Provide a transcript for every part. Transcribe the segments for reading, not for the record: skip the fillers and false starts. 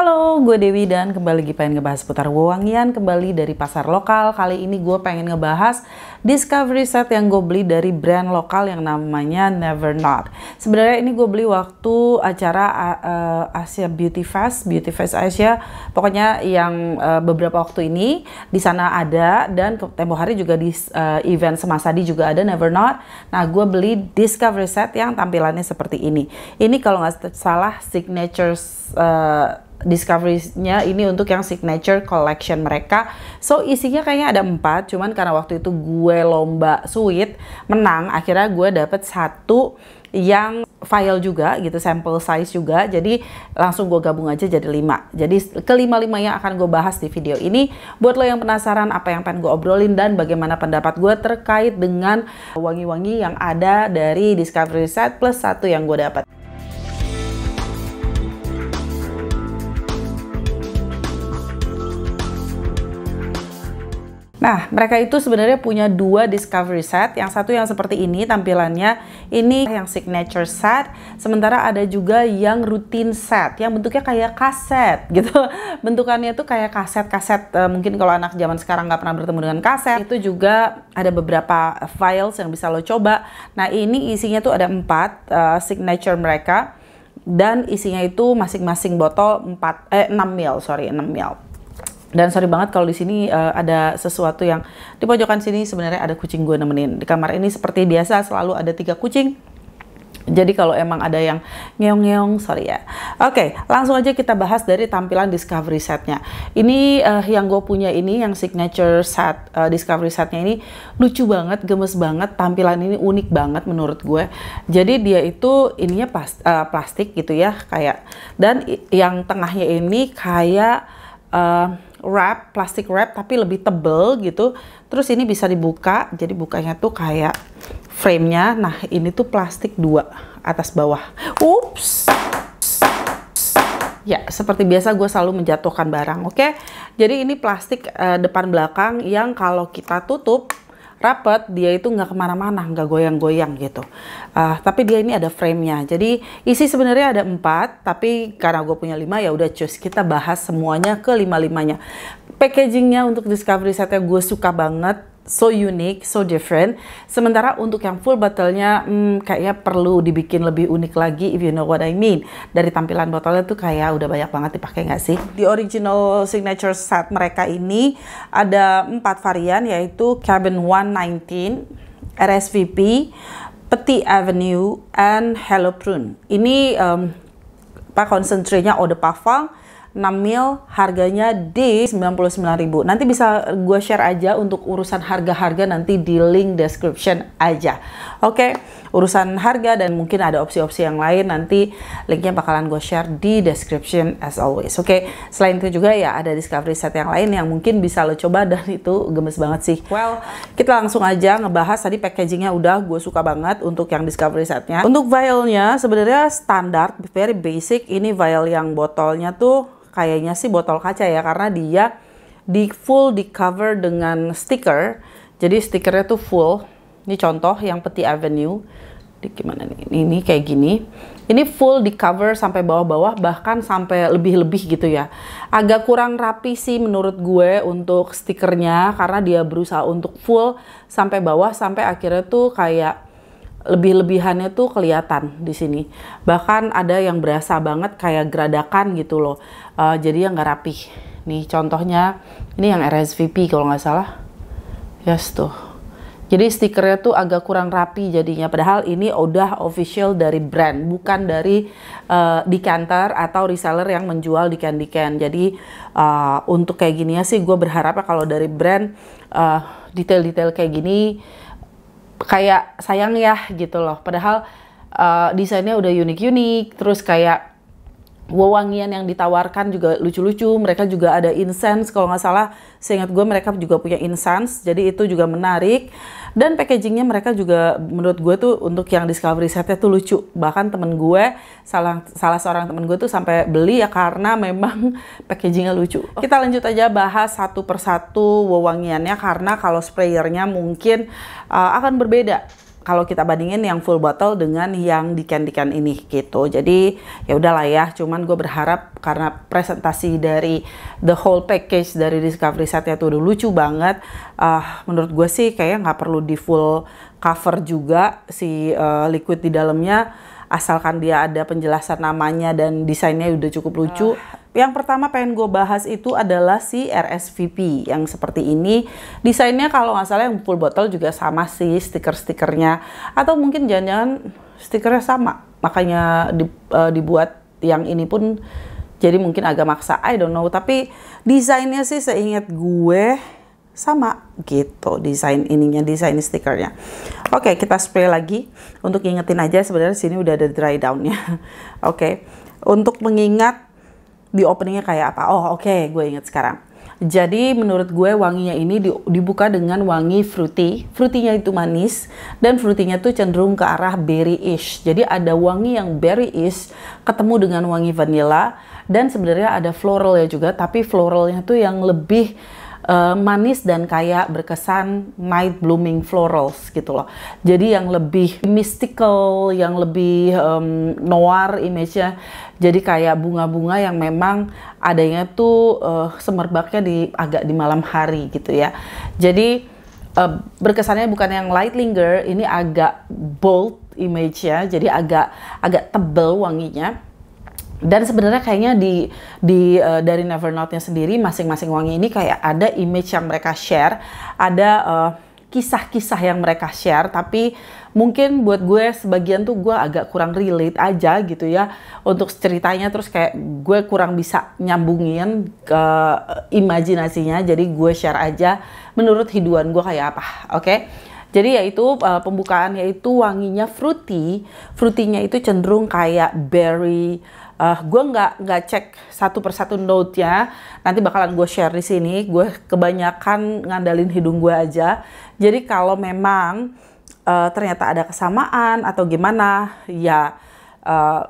Halo, gue Dewi dan kembali lagi pengen ngebahas seputar wewangian kembali dari pasar lokal. Kali ini gue pengen ngebahas discovery set yang gue beli dari brand lokal yang namanya Never Not. Sebenarnya ini gue beli waktu acara Asia Beauty Fest Asia. Pokoknya yang beberapa waktu ini di sana ada, dan tempo hari juga di event Semasadi juga ada Never Not. Nah, gue beli discovery set yang tampilannya seperti ini. Ini kalau nggak salah signature discovery-nya ini untuk yang signature collection mereka. So isinya kayaknya ada 4, cuman karena waktu itu gue lomba sweet menang, akhirnya gue dapet satu yang file juga gitu, sample size juga, jadi langsung gue gabung aja jadi 5. Jadi kelima-lima yang akan gue bahas di video ini. Buat lo yang penasaran apa yang pengen gue obrolin dan bagaimana pendapat gue terkait dengan wangi-wangi yang ada dari discovery set plus satu yang gue dapat. Nah, mereka itu sebenarnya punya 2 discovery set. Yang satu yang seperti ini tampilannya, ini yang signature set. Sementara ada juga yang routine set, yang bentuknya kayak kaset gitu. Bentukannya tuh kayak kaset-kaset. Mungkin kalau anak zaman sekarang nggak pernah bertemu dengan kaset. Itu juga ada beberapa files yang bisa lo coba. Nah, ini isinya tuh ada 4 signature mereka. Dan isinya itu masing-masing botol 6 ml. Dan sorry banget kalau di sini ada sesuatu yang di pojokan sini, sebenarnya ada kucing gue nemenin. Di kamar ini seperti biasa selalu ada 3 kucing. Jadi kalau emang ada yang ngeong-ngeong, sorry ya. Oke, langsung aja kita bahas dari tampilan discovery setnya. Ini yang gue punya ini, yang signature set discovery setnya ini lucu banget, gemes banget. Tampilan ini unik banget menurut gue. Jadi dia itu ininya plastik gitu ya, kayak. Dan yang tengahnya ini kayak wrap, plastik wrap tapi lebih tebel gitu. Terus ini bisa dibuka, jadi bukanya tuh kayak frame-nya. Nah, ini tuh plastik 2 atas bawah. Ups. Ya, seperti biasa gue selalu menjatuhkan barang, oke? Jadi ini plastik depan belakang yang kalau kita tutup rapet, dia itu nggak kemana-mana, nggak goyang-goyang gitu. Tapi dia ini ada frame-nya. Jadi isi sebenarnya ada 4, tapi karena gue punya 5 ya udah cus kita bahas semuanya ke 5-5-nya. Packagingnya untuk discovery setnya gue suka banget. So unique, so different. Sementara untuk yang full bottle-nya kayaknya perlu dibikin lebih unik lagi, if you know what I mean. Dari tampilan botolnya tuh kayak udah banyak banget dipakai nggak sih? Di original signature set mereka ini ada 4 varian, yaitu Cabin 119, RSVP, Petit Avenue, and Hello Prune. Ini konsentrenya Eau de Parfum 6 ml, harganya di 99.000. Nanti bisa gue share aja untuk urusan harga-harga nanti di link description aja. Oke, urusan harga dan mungkin ada opsi-opsi yang lain nanti linknya bakalan gue share di description as always. Oke, selain itu juga ya ada discovery set yang lain yang mungkin bisa lo coba dan itu gemes banget sih. Well, kita langsung aja ngebahas. Tadi packagingnya udah gue suka banget untuk yang discovery setnya. Untuk vialnya sebenarnya standar, very basic. Ini vial yang botolnya tuh kayaknya sih botol kaca ya, karena dia full di cover dengan stiker. Jadi stikernya tuh full. Ini contoh yang Petit Avenue. Gimana nih? Ini kayak gini. Ini full di cover sampai bawah-bawah, bahkan sampai lebih-lebih gitu ya. Agak kurang rapi sih menurut gue untuk stikernya, karena dia berusaha untuk full sampai bawah, sampai akhirnya tuh kayak lebih-lebihannya tuh kelihatan di sini. Bahkan ada yang berasa banget kayak geradakan gitu loh. Jadi yang nggak rapi. Nih contohnya, ini yang RSVP kalau nggak salah. Yes tuh. Jadi stikernya tuh agak kurang rapi jadinya. Padahal ini udah official dari brand, bukan dari decanter atau reseller yang menjual decan-decan. Jadi untuk kayak gini ya sih gue berharap kalau dari brand detail-detail kayak gini, kayak sayang ya gitu loh. Padahal desainnya udah unik-unik, terus kayak wewangian yang ditawarkan juga lucu-lucu. Mereka juga ada incense kalau nggak salah, seingat gue mereka juga punya incense, jadi itu juga menarik. Dan packagingnya mereka juga menurut gue tuh untuk yang discovery setnya tuh lucu. Bahkan temen gue, salah seorang temen gue tuh sampai beli ya karena memang packagingnya lucu. Kita lanjut aja bahas satu persatu wewangiannya, karena kalau sprayernya mungkin akan berbeda. kalau kita bandingin yang full bottle dengan yang di can ini gitu. Jadi ya udahlah ya, cuman gue berharap karena presentasi dari the whole package dari Discovery Setnya tuh udah lucu banget, menurut gue sih kayaknya nggak perlu di full cover juga si liquid di dalamnya, asalkan dia ada penjelasan namanya dan desainnya udah cukup lucu. Yang pertama pengen gue bahas itu adalah si RSVP yang seperti ini. Desainnya kalau nggak salah yang full bottle juga sama sih stiker-stikernya. Atau mungkin jangan-jangan stikernya sama, makanya dibuat yang ini pun jadi mungkin agak maksa, I don't know. Tapi desainnya sih seingat gue sama gitu, desain stikernya. Oke, kita spray lagi untuk ngingetin aja, sebenarnya sini udah ada dry downnya. Oke, untuk mengingat di openingnya kayak apa. Oh oke, gue inget sekarang. Jadi menurut gue wanginya ini dibuka dengan wangi fruity. Fruitynya itu manis dan fruitynya tuh cenderung ke arah berry-ish. Jadi ada wangi yang berry-ish ketemu dengan wangi vanilla, dan sebenarnya ada floral ya juga, tapi floralnya tuh yang lebih manis dan kayak berkesan night blooming florals gitu loh. Jadi yang lebih mystical, yang lebih noir image-nya. Jadi kayak bunga-bunga yang memang adanya tuh semerbaknya agak di malam hari gitu ya. Jadi berkesannya bukan yang light linger, ini agak bold image-nya. Jadi agak tebel wanginya. Dan sebenarnya kayaknya dari Nevernote-nya sendiri, masing-masing wangi ini kayak ada image yang mereka share, ada kisah-kisah yang mereka share, tapi mungkin buat gue sebagian tuh gue agak kurang relate aja gitu ya untuk ceritanya, terus kayak gue kurang bisa nyambungin ke imajinasinya, jadi gue share aja menurut hiduan gue kayak apa, oke? Jadi yaitu pembukaan yaitu wanginya fruity-nya itu cenderung kayak berry. Gue nggak cek satu persatu note-nya, nanti bakalan gue share di sini. Gue kebanyakan ngandalin hidung gue aja. Jadi kalau memang ternyata ada kesamaan atau gimana, ya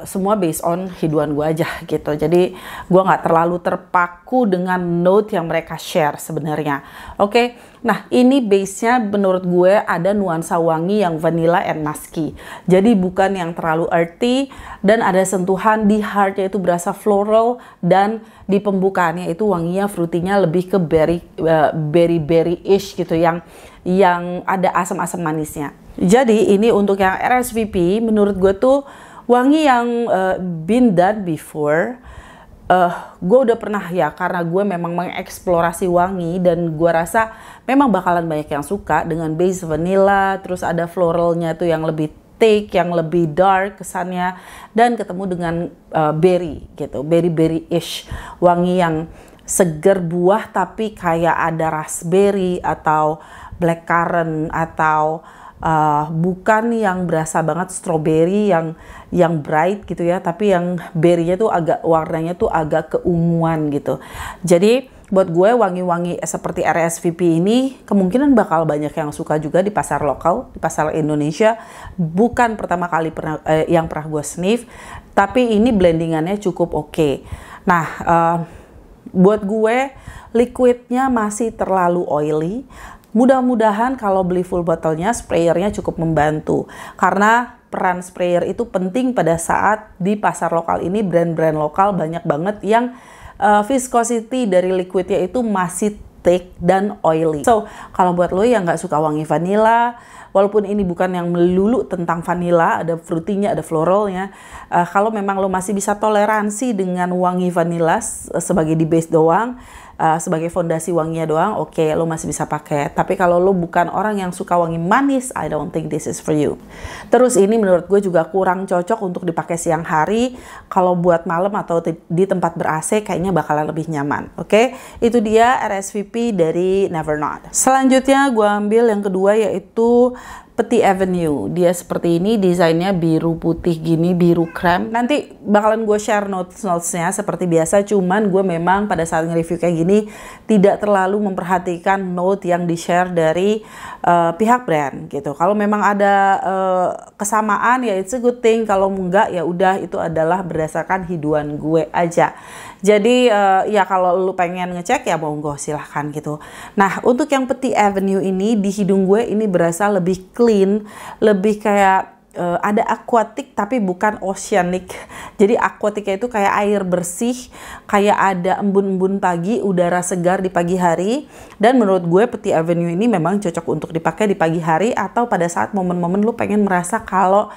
semua based on hiduan gue aja gitu. Jadi gue nggak terlalu terpaku dengan note yang mereka share sebenarnya. Oke, nah ini base-nya menurut gue ada nuansa wangi yang vanilla and musky. Jadi bukan yang terlalu earthy, dan ada sentuhan di heart-nya itu berasa floral, dan di pembukaannya itu wanginya fruity-nya lebih ke berry-ish gitu, yang ada asam-asam manisnya. Jadi ini untuk yang RSVP menurut gue tuh wangi yang been done before. Gue udah pernah ya, karena gue memang mengeksplorasi wangi, dan gue rasa memang bakalan banyak yang suka dengan base vanilla, terus ada floralnya tuh yang lebih thick, yang lebih dark kesannya, dan ketemu dengan berry gitu, berry-ish, wangi yang seger buah tapi kayak ada raspberry atau blackcurrant, atau bukan yang berasa banget strawberry yang bright gitu ya, tapi yang berry-nya tuh warnanya tuh agak keunguan gitu. Jadi buat gue wangi-wangi seperti RSVP ini kemungkinan bakal banyak yang suka juga di pasar lokal, di pasar Indonesia. Bukan pertama kali yang pernah gue sniff, tapi ini blendingannya cukup oke. Nah, buat gue liquidnya masih terlalu oily. Mudah-mudahan kalau beli full botolnya, sprayernya cukup membantu. Karena peran sprayer itu penting pada saat di pasar lokal ini, brand-brand lokal banyak banget yang viscosity dari liquidnya itu masih thick dan oily. So, kalau buat lo yang nggak suka wangi vanilla, walaupun ini bukan yang melulu tentang vanilla, ada fruitynya, ada floralnya. Kalau memang lo masih bisa toleransi dengan wangi vanilla sebagai di base doang, sebagai fondasi wanginya doang, oke, lo masih bisa pakai. Tapi kalau lo bukan orang yang suka wangi manis, I don't think this is for you. Terus ini menurut gue juga kurang cocok untuk dipakai siang hari. Kalau buat malam atau di tempat ber-AC kayaknya bakalan lebih nyaman. Oke, itu dia RSVP dari Nevernote. Selanjutnya gue ambil yang kedua, yaitu Petit Avenue. Dia seperti ini, desainnya biru putih gini, biru krem. Nanti bakalan gue share notes-nya seperti biasa, cuman gue memang pada saat nge-review kayak gini tidak terlalu memperhatikan note yang di-share dari pihak brand gitu. Kalau memang ada kesamaan ya it's a good thing, kalau enggak ya udah, itu adalah berdasarkan hiduan gue aja Jadi ya kalau lu pengen ngecek ya monggo silahkan gitu. Nah untuk yang Petit Avenue ini di hidung gue ini berasa lebih clean, lebih kayak ada aquatic tapi bukan oceanic. Jadi aquaticnya itu kayak air bersih, kayak ada embun-embun pagi, udara segar di pagi hari. Dan menurut gue Petit Avenue ini memang cocok untuk dipakai di pagi hari atau pada saat momen-momen lu pengen merasa kalau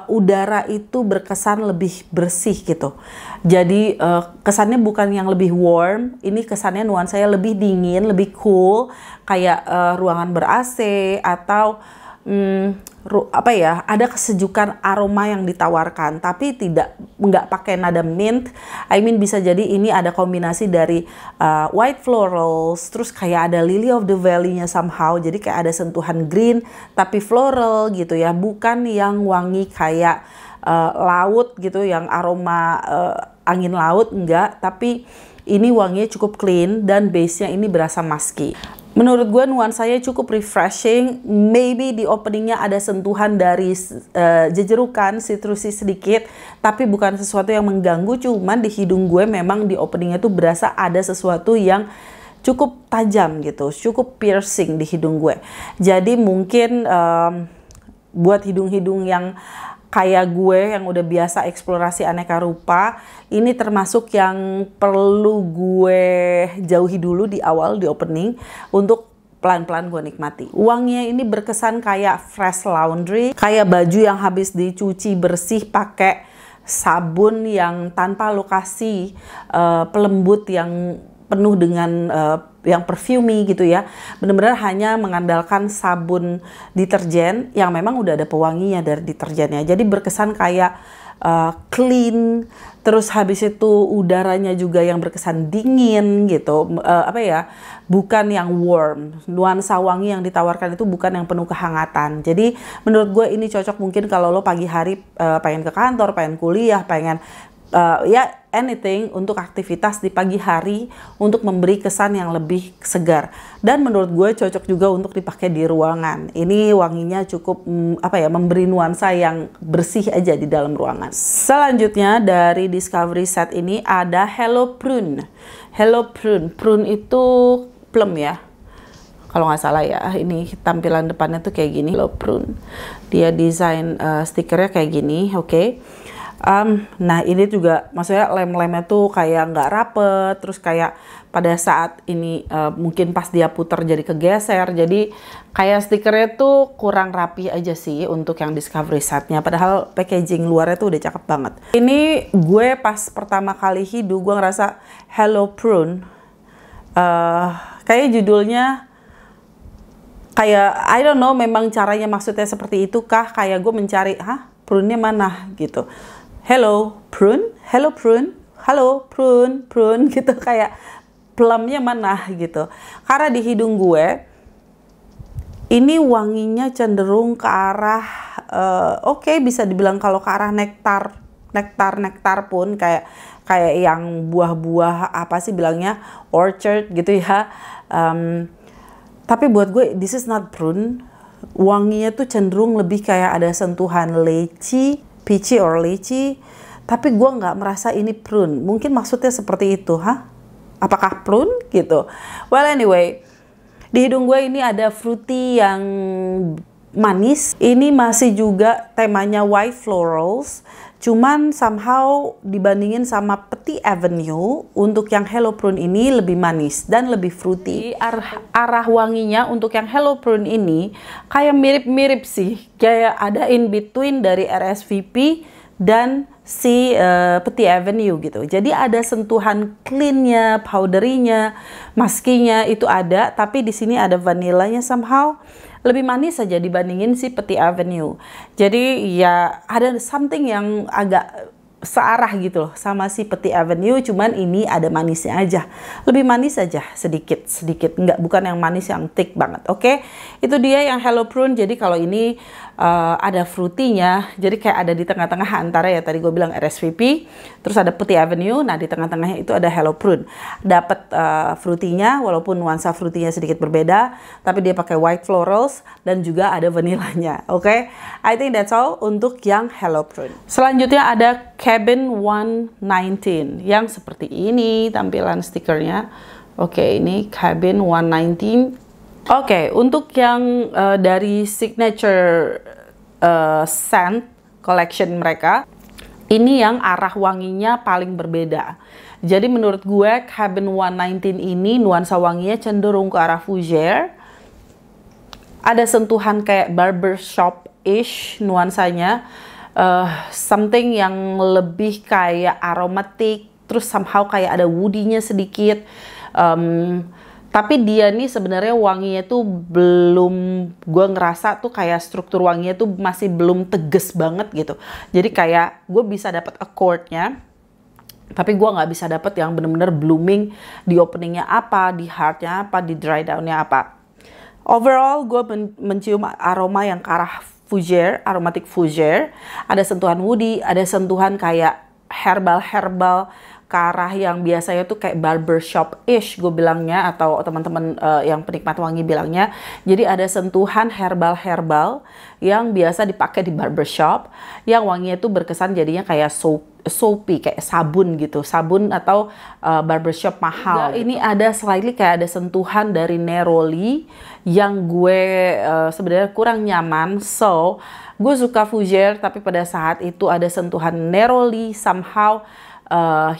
udara itu berkesan lebih bersih gitu. Jadi kesannya bukan yang lebih warm, ini kesannya nuansanya lebih dingin, lebih cool, kayak ruangan ber-AC atau apa ya, ada kesejukan aroma yang ditawarkan tapi nggak pakai nada mint. I mean bisa jadi ini ada kombinasi dari white florals, terus kayak ada lily of the valley-nya somehow, jadi kayak ada sentuhan green tapi floral gitu ya, bukan yang wangi kayak laut gitu yang aroma angin laut, enggak, tapi ini wanginya cukup clean dan base-nya ini berasa musky. Menurut gue nuansanya cukup refreshing. Maybe di openingnya ada sentuhan dari jejerukan citrusy sedikit, tapi bukan sesuatu yang mengganggu. Cuman di hidung gue memang di openingnya tuh berasa ada sesuatu yang cukup tajam gitu, cukup piercing di hidung gue. Jadi mungkin buat hidung-hidung yang kayak gue yang udah biasa eksplorasi aneka rupa, ini termasuk yang perlu gue jauhi dulu di awal, di opening, untuk pelan-pelan gue nikmati. Wanginya ini berkesan kayak fresh laundry, kayak baju yang habis dicuci bersih pakai sabun yang tanpa lokasi, pelembut yang penuh dengan yang perfumey gitu ya. Bener-bener hanya mengandalkan sabun deterjen yang memang udah ada pewanginya dari deterjennya. Jadi berkesan kayak clean, terus habis itu udaranya juga yang berkesan dingin gitu. Apa ya? Bukan yang warm. Nuansa wangi yang ditawarkan itu bukan yang penuh kehangatan. Jadi menurut gue ini cocok mungkin kalau lo pagi hari pengen ke kantor, pengen kuliah, pengen ya anything untuk aktivitas di pagi hari untuk memberi kesan yang lebih segar. Dan menurut gue cocok juga untuk dipakai di ruangan. Ini wanginya cukup apa ya, memberi nuansa yang bersih aja di dalam ruangan. Selanjutnya dari Discovery Set ini ada Hello Prune. Hello Prune. Prune itu plum ya, kalau nggak salah ya. Ini tampilan depannya tuh kayak gini. Hello Prune. Dia desain stikernya kayak gini, oke. Nah ini juga maksudnya lem-lemnya tuh kayak nggak rapet, terus kayak pada saat ini mungkin pas dia puter jadi kegeser, jadi kayak stikernya tuh kurang rapi aja sih untuk yang Discovery Setnya, padahal packaging luarnya tuh udah cakep banget. Ini gue pas pertama kali hidup gue ngerasa Hello Prune, kayak judulnya kayak I don't know, memang caranya maksudnya seperti itu kah, kayak gue mencari prune-nya mana gitu. Hello prune, hello prune, halo prune, prune gitu, kayak plumnya mana gitu. Karena di hidung gue ini wanginya cenderung ke arah oke, bisa dibilang kalau ke arah nektar pun kayak yang buah-buah apa sih bilangnya, orchard gitu ya. Tapi buat gue this is not prune. Wanginya tuh cenderung lebih kayak ada sentuhan lychee, peachy or lychee, tapi gue nggak merasa ini prune. Mungkin maksudnya seperti itu, apakah prune gitu? Well anyway, di hidung gue ini ada fruity yang manis. Ini masih juga temanya white florals, cuman somehow dibandingin sama Petit Avenue, untuk yang Hello Prune ini lebih manis dan lebih fruity. Arah wanginya untuk yang Hello Prune ini kayak mirip-mirip sih, kayak ada in between dari RSVP dan si Petit Avenue gitu. Jadi ada sentuhan clean-nya, powdery-nya, musky-nya itu ada, tapi di sini ada vanillanya somehow. Lebih manis saja dibandingin si Petit Avenue. Jadi ya ada something yang agak searah gitu loh sama si Petit Avenue, cuman ini ada manisnya aja. Lebih manis aja sedikit, bukan yang manis yang thick banget. Oke, itu dia yang Hello Prune. Jadi kalau ini ada fruity-nya, jadi kayak ada di tengah-tengah antara ya tadi gue bilang RSVP, terus ada Putih Avenue, nah di tengah-tengahnya itu ada Hello Prune. Dapat fruity-nya, walaupun nuansa fruity-nya sedikit berbeda, tapi dia pakai white florals dan juga ada vanilanya. Oke, I think that's all untuk yang Hello Prune. Selanjutnya ada Cabin 119 yang seperti ini tampilan stikernya. Oke, ini Cabin 119. Oke, untuk yang dari signature scent collection mereka, ini yang arah wanginya paling berbeda. Jadi menurut gue Cabin 119 ini nuansa wanginya cenderung ke arah fougere. Ada sentuhan kayak barbershop-ish nuansanya. Something yang lebih kayak aromatik, terus somehow kayak ada woody-nya sedikit. Tapi dia nih sebenarnya wanginya tuh belum, gue ngerasa tuh kayak struktur wanginya tuh masih belum tegas banget gitu. Jadi kayak gue bisa dapat accord-nya, tapi gue nggak bisa dapat yang bener-bener blooming di openingnya apa, di heart-nya apa, di dry down-nya apa. Overall gue mencium aroma yang ke arah fougere, aromatic fougere. Ada sentuhan woody, ada sentuhan kayak herbal-herbal, ke arah yang biasanya tuh kayak barbershop-ish gue bilangnya, atau teman-teman yang penikmat wangi bilangnya. Jadi ada sentuhan herbal-herbal yang biasa dipakai di barbershop, yang wanginya tuh berkesan jadinya kayak soapy, kayak sabun gitu, sabun atau barbershop mahal. Ini ada slightly kayak ada sentuhan dari neroli yang gue sebenarnya kurang nyaman. So gue suka fougere, tapi pada saat itu ada sentuhan neroli, somehow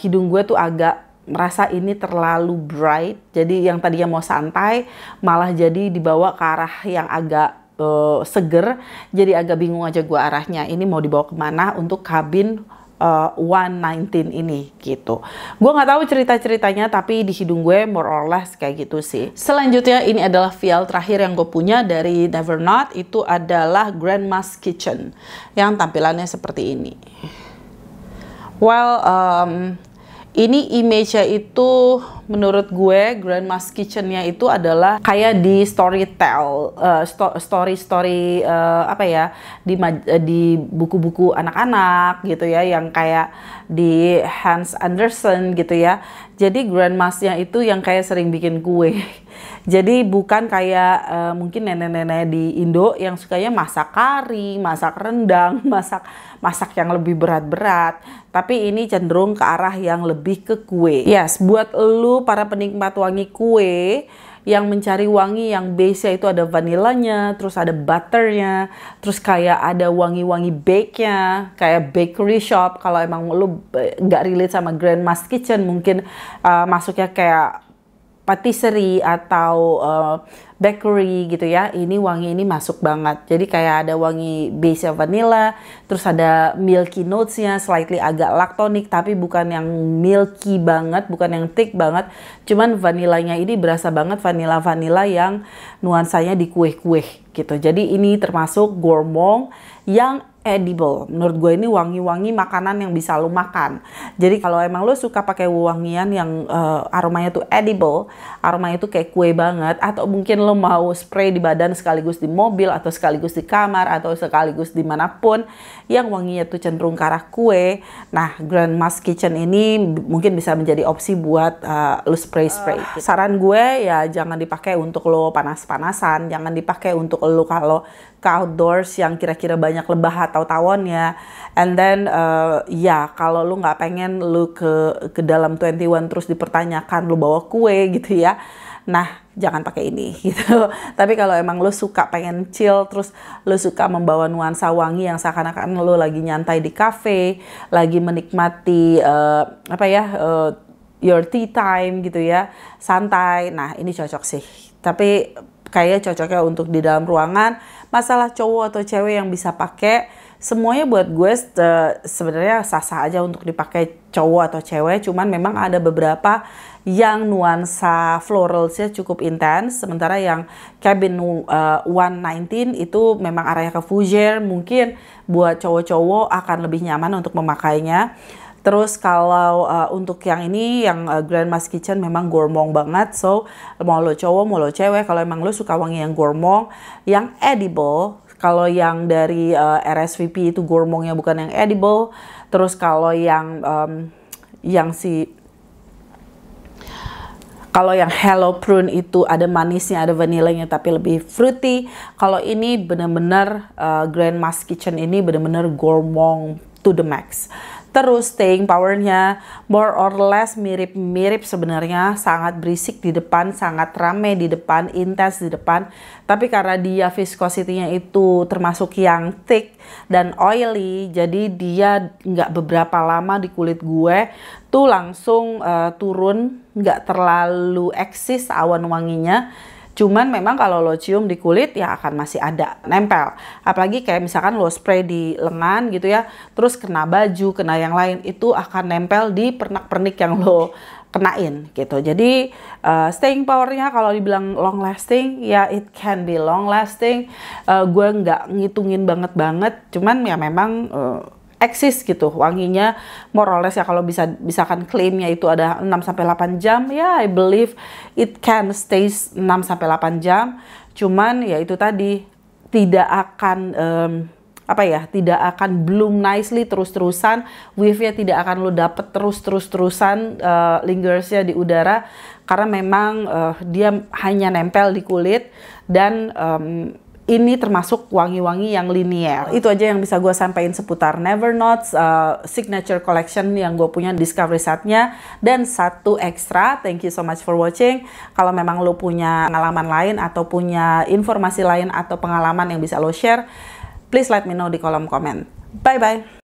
hidung gue tuh agak merasa ini terlalu bright. Jadi yang tadinya mau santai malah jadi dibawa ke arah yang agak seger. Jadi agak bingung aja gue arahnya. Ini mau dibawa kemana untuk Cabin 119 ini gitu. Gue nggak tahu cerita-ceritanya, tapi di hidung gue more or less kayak gitu sih. Selanjutnya ini adalah vial terakhir yang gue punya dari Never Not. Itu adalah Grandma's Kitchen yang tampilannya seperti ini. Well, ini image-nya itu menurut gue Grandma's Kitchen-nya itu adalah kayak di storytell, story apa ya, di buku-buku anak-anak gitu ya, yang kayak di Hans Andersen gitu ya. Jadi Grandma's-nya itu yang kayak sering bikin kue. Jadi bukan kayak mungkin nenek-nenek di Indo yang sukanya masak kari, masak rendang, masak yang lebih berat-berat. Tapi ini cenderung ke arah yang lebih ke kue. Yes, buat lu para penikmat wangi kue yang mencari wangi yang base-nya itu ada vanilanya, terus ada butternya, terus kayak ada wangi-wangi bake-nya, kayak bakery shop. Kalau emang lu nggak relate sama Grandma's Kitchen, mungkin masuknya kayak patisserie atau bakery gitu ya. Ini wangi ini masuk banget. Jadi kayak ada wangi base vanilla, terus ada milky notes-nya, slightly agak lactonic, tapi bukan yang milky banget, bukan yang thick banget. Cuman vanilanya ini berasa banget vanilla yang nuansanya di kue-kue gitu. Jadi ini termasuk gourmand yang edible. Menurut gue ini wangi-wangi makanan yang bisa lo makan. Jadi kalau emang lo suka pakai wangian yang aromanya tuh edible, aromanya tuh kayak kue banget, atau mungkin lo mau spray di badan sekaligus di mobil, atau sekaligus di kamar, atau sekaligus dimanapun yang wanginya tuh cenderung ke arah kue, nah Grandma's Kitchen ini mungkin bisa menjadi opsi buat lo spray-spray. Saran gue ya jangan dipakai untuk lo panas-panasan, jangan dipakai untuk lo kalau ke outdoors yang kira-kira banyak lebah atau tawonnya. And then ya kalau lu nggak pengen lu ke dalam 21 terus dipertanyakan lu bawa kue gitu ya, nah jangan pakai ini gitu. Tapi kalau emang lu suka pengen chill, terus lu suka membawa nuansa wangi yang seakan-akan lu lagi nyantai di cafe, lagi menikmati apa ya, your tea time gitu ya, santai, nah ini cocok sih. Tapi kayak cocoknya untuk di dalam ruangan. Masalah cowok atau cewek yang bisa pakai, semuanya buat gue sebenarnya sah-sah aja untuk dipakai cowok atau cewek. Cuman memang ada beberapa yang nuansa floralsnya cukup intens, sementara yang Cabin 119 itu memang arahnya ke fougere. Mungkin buat cowok-cowok akan lebih nyaman untuk memakainya. Terus kalau untuk yang ini, yang Grandma's Kitchen memang gourmand banget. So mau lo cowok, mau lo cewek, kalau emang lo suka wangi yang gourmand, yang edible, Kalau yang dari RSVP itu gourmandnya bukan yang edible. Terus kalau yang Hello Prune itu ada manisnya, ada vanilanya tapi lebih fruity. Kalau ini bener-bener Grandma's Kitchen ini bener-bener gourmand to the max. Terus staying powernya more or less mirip-mirip sebenarnya, sangat berisik di depan, sangat rame di depan, intens di depan. Tapi karena dia viscosity-nya itu termasuk yang thick dan oily, jadi dia nggak beberapa lama di kulit gue tuh langsung turun, nggak terlalu eksis awan wanginya. Cuman memang kalau lo cium di kulit ya akan masih ada nempel. Apalagi kayak misalkan lo spray di lengan gitu ya, terus kena baju, kena yang lain, itu akan nempel di pernak-pernik yang lo kenain gitu. Jadi staying powernya kalau dibilang long lasting, ya it can be long lasting. Gue nggak ngitungin banget, cuman ya memang eksis gitu wanginya more or less ya. Kalau misalkan klaimnya itu ada 6-8 jam, ya I believe it can stay 6-8 jam. Cuman ya itu tadi tidak akan tidak akan bloom nicely terus-terusan, wave-nya tidak akan lo dapet terus-terusan lingersnya di udara, karena memang dia hanya nempel di kulit. Dan ini termasuk wangi-wangi yang linear. Itu aja yang bisa gue sampaikan seputar Never Notes Signature Collection yang gue punya discovery setnya. Dan satu ekstra, thank you so much for watching. Kalau memang lo punya pengalaman lain atau punya informasi lain atau pengalaman yang bisa lo share, please let me know di kolom komen. Bye-bye!